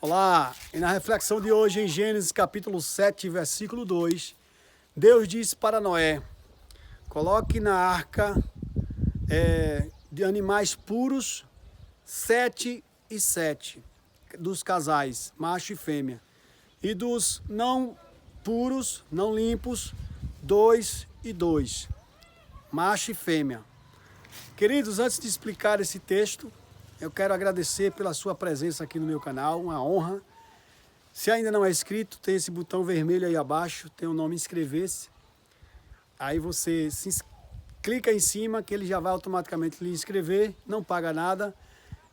Olá, e na reflexão de hoje em Gênesis capítulo 7, versículo 2, Deus disse para Noé, coloque na arca de animais puros 7 e 7, dos casais, macho e fêmea, e dos não puros, não limpos, 2 e 2, macho e fêmea. Queridos, antes de explicar esse texto, eu quero agradecer pela sua presença aqui no meu canal, uma honra. Se ainda não é inscrito, tem esse botão vermelho aí abaixo, tem o nome inscrever-se. Aí você clica em cima que ele já vai automaticamente lhe inscrever, não paga nada.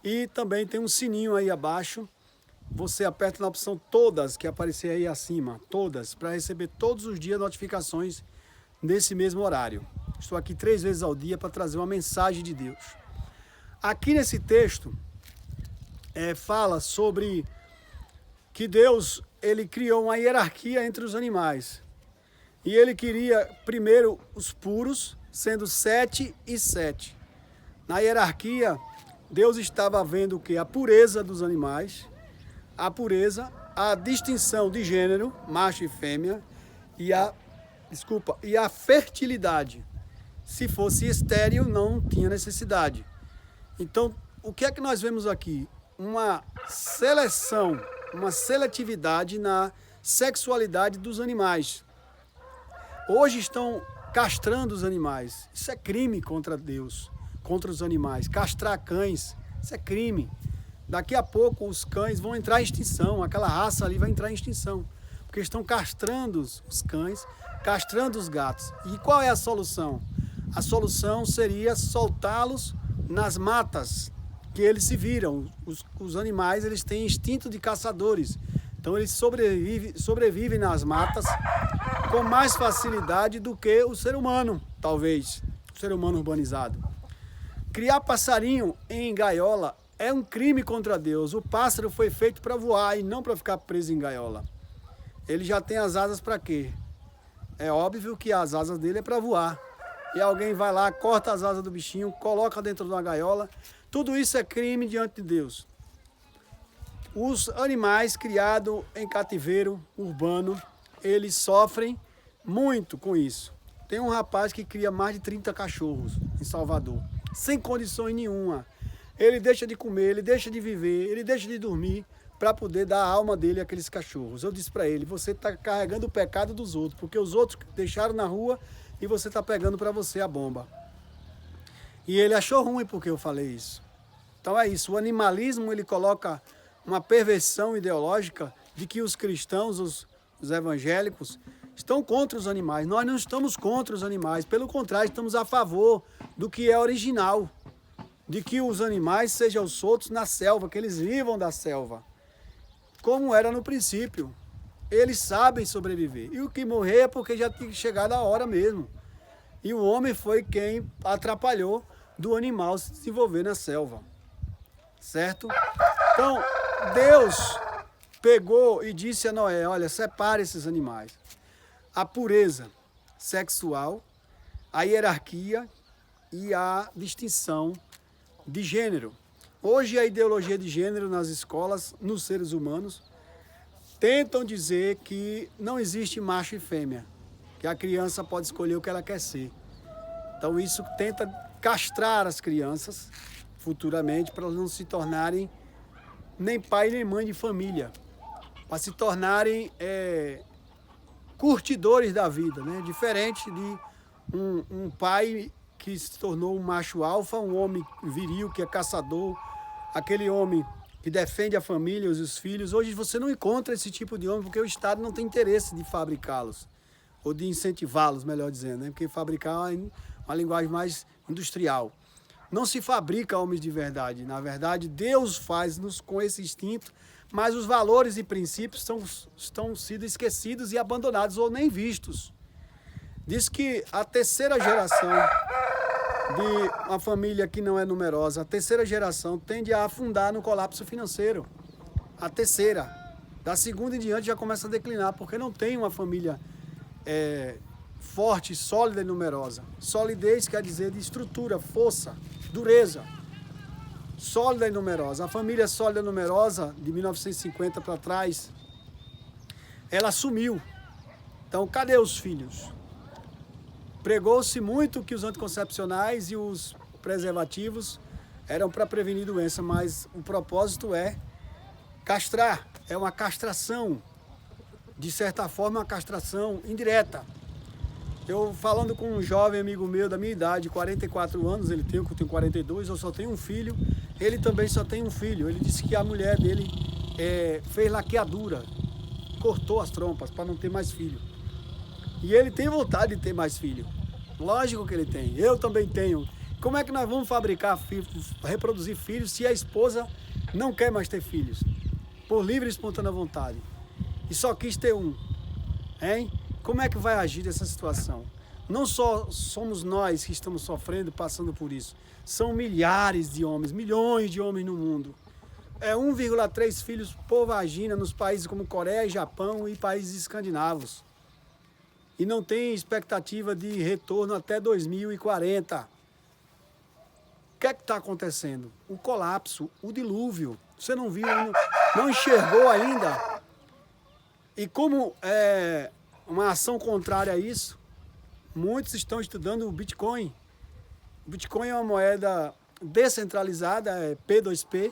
E também tem um sininho aí abaixo, você aperta na opção todas, que aparecer aí acima, todas, para receber todos os dias notificações nesse mesmo horário. Estou aqui 3 vezes ao dia para trazer uma mensagem de Deus. Aqui nesse texto, fala sobre que Deus ele criou uma hierarquia entre os animais. E ele queria primeiro os puros, sendo 7 e 7. Na hierarquia, Deus estava vendo o que? A pureza dos animais, a distinção de gênero, macho e fêmea, e a fertilidade. Se fosse estéril, não tinha necessidade. Então, o que é que nós vemos aqui? Uma seleção, uma seletividade na sexualidade dos animais. Hoje estão castrando os animais. Isso é crime contra Deus, contra os animais. Castrar cães, isso é crime. Daqui a pouco os cães vão entrar em extinção, aquela raça ali vai entrar em extinção. Porque estão castrando os cães, castrando os gatos. E qual é a solução? A solução seria soltá-los nas matas, que eles se viram. Os animais eles têm instinto de caçadores, então eles sobrevivem nas matas com mais facilidade do que o ser humano, talvez, o ser humano urbanizado. Criar passarinho em gaiola é um crime contra Deus. O pássaro foi feito para voar e não para ficar preso em gaiola. Ele já tem as asas para quê? É óbvio que as asas dele é para voar. E alguém vai lá, corta as asas do bichinho, coloca dentro de uma gaiola. Tudo isso é crime diante de Deus. Os animais criados em cativeiro urbano, eles sofrem muito com isso. Tem um rapaz que cria mais de 30 cachorros em Salvador, sem condições nenhuma. Ele deixa de comer, ele deixa de viver, ele deixa de dormir para poder dar a alma dele àqueles cachorros. Eu disse para ele, você está carregando o pecado dos outros, porque os outros deixaram na rua e você está pegando para você a bomba. E ele achou ruim porque eu falei isso. Então é isso, o animalismo ele coloca uma perversão ideológica de que os cristãos, os evangélicos, estão contra os animais. Nós não estamos contra os animais, pelo contrário, estamos a favor do que é original. De que os animais sejam soltos na selva, que eles vivam da selva. Como era no princípio. Eles sabem sobreviver. E o que morrer é porque já tinha chegado a hora mesmo. E o homem foi quem atrapalhou do animal se desenvolver na selva. Certo? Então, Deus pegou e disse a Noé, olha, separe esses animais. A pureza sexual, a hierarquia e a distinção de gênero. Hoje a ideologia de gênero nas escolas, nos seres humanos, tentam dizer que não existe macho e fêmea, que a criança pode escolher o que ela quer ser. Então isso tenta castrar as crianças futuramente para elas não se tornarem nem pai nem mãe de família, para se tornarem curtidores da vida, né? Diferente de um pai que se tornou um macho alfa, um homem viril que é caçador, aquele homem que defende a família, os filhos. Hoje você não encontra esse tipo de homem porque o Estado não tem interesse de fabricá-los, ou de incentivá-los, melhor dizendo, né? Porque fabricar é uma linguagem mais industrial. Não se fabrica homens de verdade. Na verdade, Deus faz-nos com esse instinto, mas os valores e princípios estão sendo esquecidos e abandonados ou nem vistos. Diz que a terceira geração de uma família que não é numerosa, a terceira geração tende a afundar no colapso financeiro. A terceira. Da segunda em diante já começa a declinar, porque não tem uma família forte, sólida e numerosa. Solidez quer dizer de estrutura, força, dureza. sólida e numerosa. A família sólida e numerosa, de 1950 para trás, ela sumiu. Então, cadê os filhos? Pregou-se muito que os anticoncepcionais e os preservativos eram para prevenir doença, mas o propósito é castrar, é uma castração, de certa forma, uma castração indireta. Eu falando com um jovem amigo meu da minha idade, 44 anos, ele tem, eu tenho 42, eu só tenho um filho, ele também só tem um filho. Ele disse que a mulher dele fez laqueadura, cortou as trompas para não ter mais filho. E ele tem vontade de ter mais filho. Lógico que ele tem, eu também tenho. Como é que nós vamos fabricar, reproduzir filhos se a esposa não quer mais ter filhos? Por livre e espontânea vontade. E só quis ter um. Hein? Como é que vai agir nessa situação? Não só somos nós que estamos sofrendo, passando por isso. São milhares de homens, milhões de homens no mundo. É 1,3 filhos por vagina nos países como Coreia, Japão e países escandinavos. E não tem expectativa de retorno até 2040. O que é que está acontecendo? O colapso, o dilúvio. Você não viu, não enxergou ainda. E como é uma ação contrária a isso, muitos estão estudando o Bitcoin. O Bitcoin é uma moeda descentralizada, é P2P,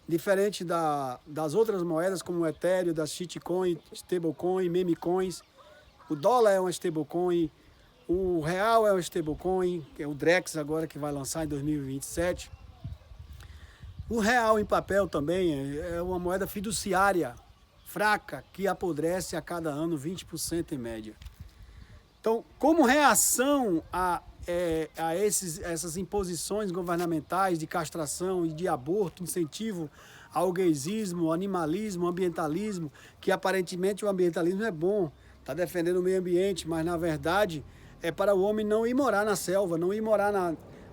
diferente das outras moedas como o Ethereum, da shitcoin, stablecoin, memecoins. O dólar é uma stablecoin, o real é uma stablecoin, que é o Drex agora que vai lançar em 2027. O real em papel também é uma moeda fiduciária, fraca, que apodrece a cada ano 20% em média. Então, como reação a essas imposições governamentais de castração e de aborto, incentivo ao gaysismo, animalismo, ambientalismo, que aparentemente o ambientalismo é bom, está defendendo o meio ambiente, mas na verdade é para o homem não ir morar na selva, não ir morar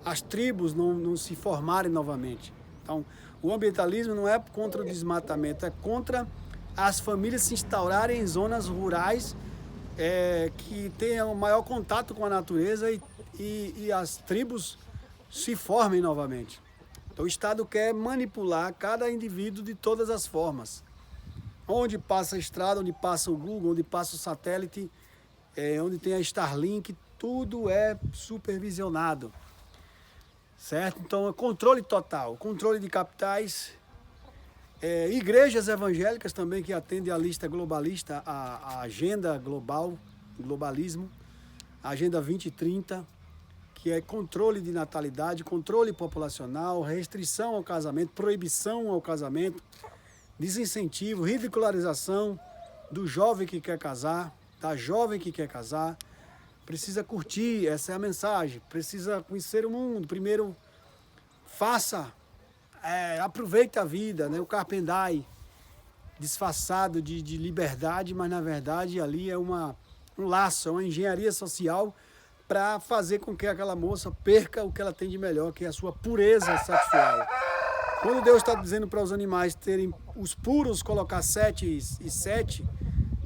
as tribos não se formarem novamente. Então, o ambientalismo não é contra o desmatamento, é contra as famílias se instaurarem em zonas rurais que tenham maior contato com a natureza e as tribos se formem novamente. Então, o Estado quer manipular cada indivíduo de todas as formas. Onde passa a estrada, onde passa o Google, onde passa o satélite, onde tem a Starlink, tudo é supervisionado. Certo? Então, é controle total, controle de capitais, igrejas evangélicas também que atendem a lista globalista, a agenda global, globalismo, a agenda 2030, que é controle de natalidade, controle populacional, restrição ao casamento, proibição ao casamento, desincentivo, ridicularização do jovem que quer casar, da jovem que quer casar. Precisa curtir, essa é a mensagem, precisa conhecer o mundo. Primeiro, aproveite a vida, né? O Carpendai, disfarçado de liberdade, mas na verdade ali é um laço, é uma engenharia social para fazer com que aquela moça perca o que ela tem de melhor, que é a sua pureza sexual. Quando Deus está dizendo para os animais terem os puros, colocar 7 e 7,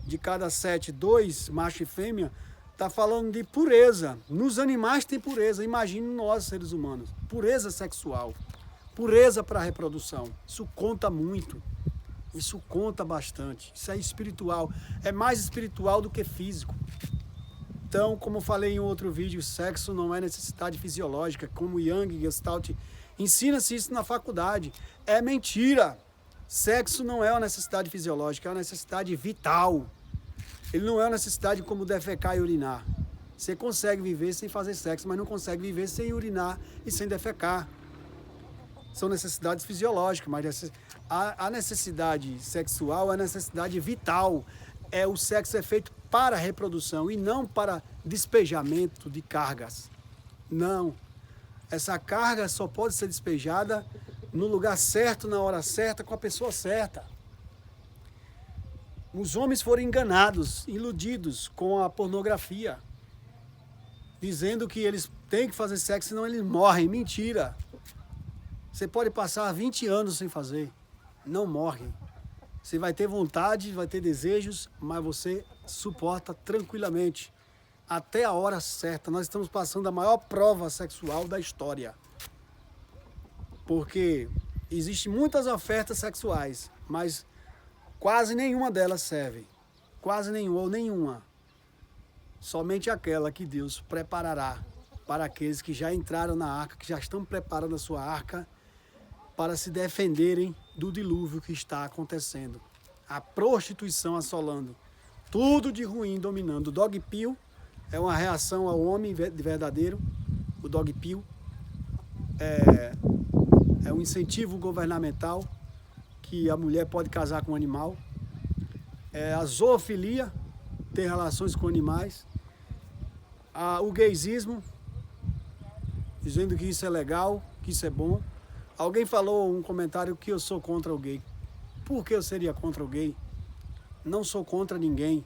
de cada 7, 2, macho e fêmea, está falando de pureza. Nos animais tem pureza, imagine nós, seres humanos. Pureza sexual, pureza para a reprodução. Isso conta muito, isso conta bastante. Isso é espiritual, é mais espiritual do que físico. Então, como falei em outro vídeo, sexo não é necessidade fisiológica, como Jung e Gestalt ensina-se isso na faculdade. É mentira. Sexo não é uma necessidade fisiológica, é uma necessidade vital. Ele não é uma necessidade como defecar e urinar. Você consegue viver sem fazer sexo, mas não consegue viver sem urinar e sem defecar. São necessidades fisiológicas, mas a necessidade sexual é a necessidade vital. O sexo é feito para a reprodução e não para despejamento de cargas. Não. Essa carga só pode ser despejada no lugar certo, na hora certa, com a pessoa certa. Os homens foram enganados, iludidos com a pornografia, dizendo que eles têm que fazer sexo, senão eles morrem. Mentira. Você pode passar 20 anos sem fazer, não morre. Você vai ter vontade, vai ter desejos, mas você suporta tranquilamente até a hora certa. Nós estamos passando a maior prova sexual da história. porque existem muitas ofertas sexuais, mas quase nenhuma delas serve. Quase nenhuma ou nenhuma. Somente aquela que Deus preparará para aqueles que já entraram na arca, que já estão preparando a sua arca para se defenderem do dilúvio que está acontecendo. A prostituição assolando. Tudo de ruim dominando. O dog pill é uma reação ao homem verdadeiro. O dog pill é um incentivo governamental que a mulher pode casar com um animal. A zoofilia, ter relações com animais. O gaysismo, dizendo que isso é legal, que isso é bom. Alguém falou um comentário que eu sou contra o gay. Por que eu seria contra o gay? Não sou contra ninguém.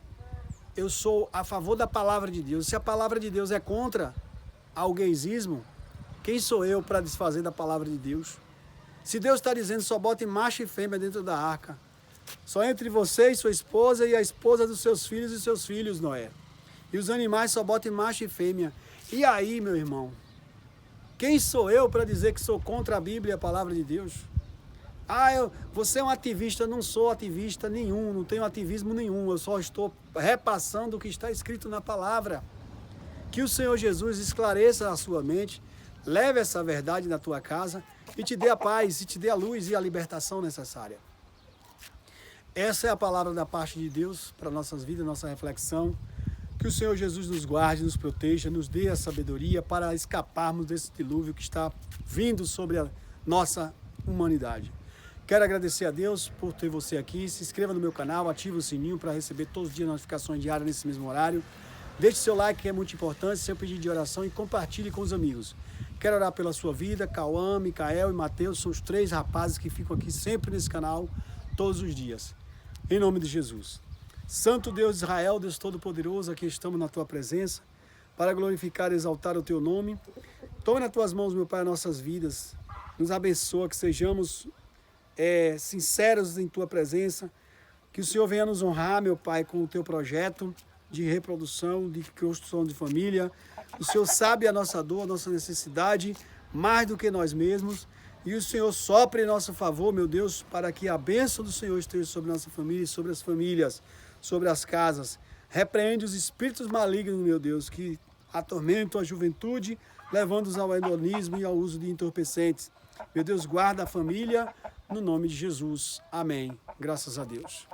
Eu sou a favor da palavra de Deus. Se a palavra de Deus é contra ao gaysismo, quem sou eu para desfazer da palavra de Deus? Se Deus está dizendo só bote macho e fêmea dentro da arca, só entre você e sua esposa e a esposa dos seus filhos e seus filhos, Noé. E os animais só botem macho e fêmea. E aí, meu irmão? Quem sou eu para dizer que sou contra a Bíblia e a palavra de Deus? Você é um ativista. Eu não sou ativista nenhum, não tenho ativismo nenhum. Eu só estou repassando o que está escrito na palavra. Que o Senhor Jesus esclareça a sua mente, leve essa verdade na tua casa e te dê a paz, e te dê a luz e a libertação necessária. Essa é a palavra da parte de Deus para nossas vidas, nossa reflexão. Que o Senhor Jesus nos guarde, nos proteja, nos dê a sabedoria para escaparmos desse dilúvio que está vindo sobre a nossa humanidade. Quero agradecer a Deus por ter você aqui. Se inscreva no meu canal, ative o sininho para receber todos os dias notificações diárias nesse mesmo horário. Deixe seu like, que é muito importante, seu pedido de oração e compartilhe com os amigos. Quero orar pela sua vida. Cauã, Micael e Mateus são os 3 rapazes que ficam aqui sempre nesse canal, todos os dias. Em nome de Jesus. Santo Deus de Israel, Deus Todo-Poderoso, aqui estamos na Tua presença para glorificar e exaltar o Teu nome. Tome nas Tuas mãos, meu Pai, as nossas vidas. Nos abençoa, que sejamos sinceros em Tua presença. Que o Senhor venha nos honrar, meu Pai, com o Teu projeto de reprodução, de construção de família. O Senhor sabe a nossa dor, a nossa necessidade, mais do que nós mesmos. E o Senhor sopre em nosso favor, meu Deus, para que a bênção do Senhor esteja sobre nossa família e sobre as famílias, sobre as casas. Repreende os espíritos malignos, meu Deus, que atormentam a juventude, levando-os ao hedonismo e ao uso de entorpecentes. Meu Deus, guarda a família, no nome de Jesus. Amém. Graças a Deus.